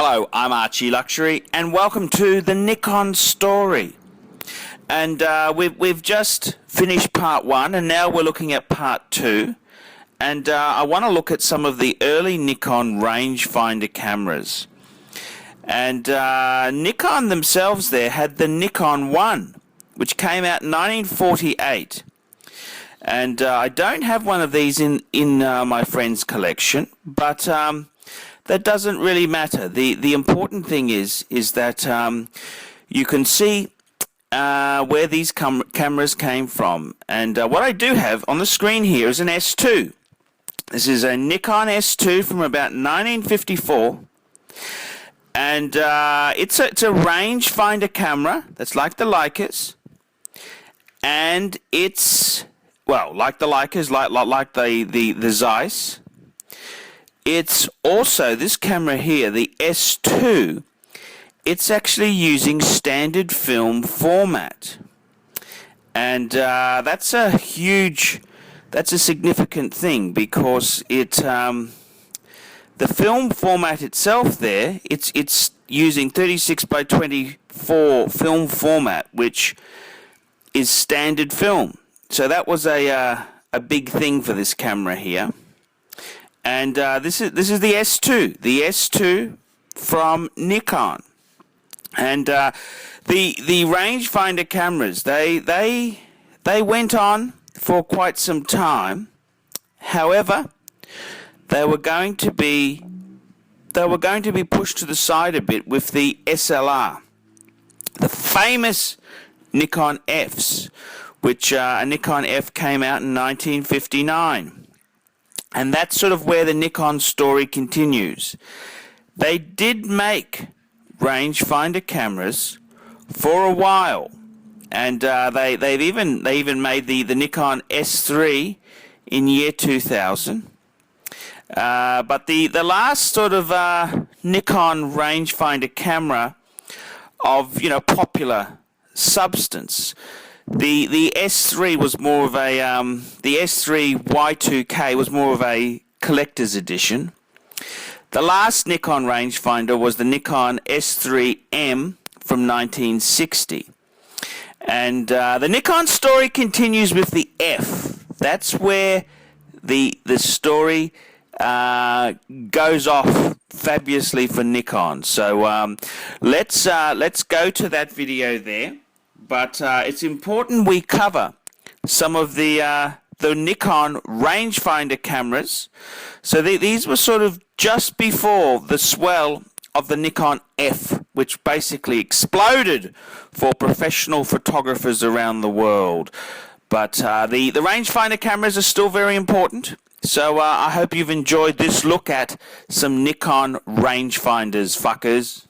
Hello, I'm Archie Luxury, and welcome to the Nikon story. And we've just finished part 1, and now we're looking at part 2. And I want to look at some of the early Nikon rangefinder cameras. And Nikon themselves there had the Nikon 1, which came out in 1948. And I don't have one of these in my friend's collection, but that doesn't really matter. The important thing is that you can see where these cameras came from. And what I do have on the screen here is an S2. This is a Nikon S2 from about 1954. And it's a rangefinder camera that's like the Leicas. And it's, well, like the Leicas, like the Zeiss. It's also, this camera here, the S2, it's actually using standard film format. And that's a significant thing, because the film format itself there, it's using 36 by 24 film format, which is standard film. So that was a big thing for this camera here. And this is the S2 from Nikon. And the rangefinder cameras, they went on for quite some time. However, they were going to be pushed to the side a bit with the SLR, the famous Nikon Fs, which a Nikon F came out in 1959. And that's sort of where the Nikon story continues. They did make rangefinder cameras for a while, and they even made the Nikon S3 in year 2000. But the last sort of Nikon rangefinder camera of popular substance, the S3 was more of a the S3 Y2K was more of a collector's edition. The last Nikon rangefinder was the Nikon S3M from 1960. And the Nikon story continues with the F. That's where the story goes off fabulously for Nikon. So let's go to that video there. But it's important we cover some of the Nikon rangefinder cameras. So these were sort of just before the swell of the Nikon F, which basically exploded for professional photographers around the world. But the rangefinder cameras are still very important. So I hope you've enjoyed this look at some Nikon rangefinders, fuckers.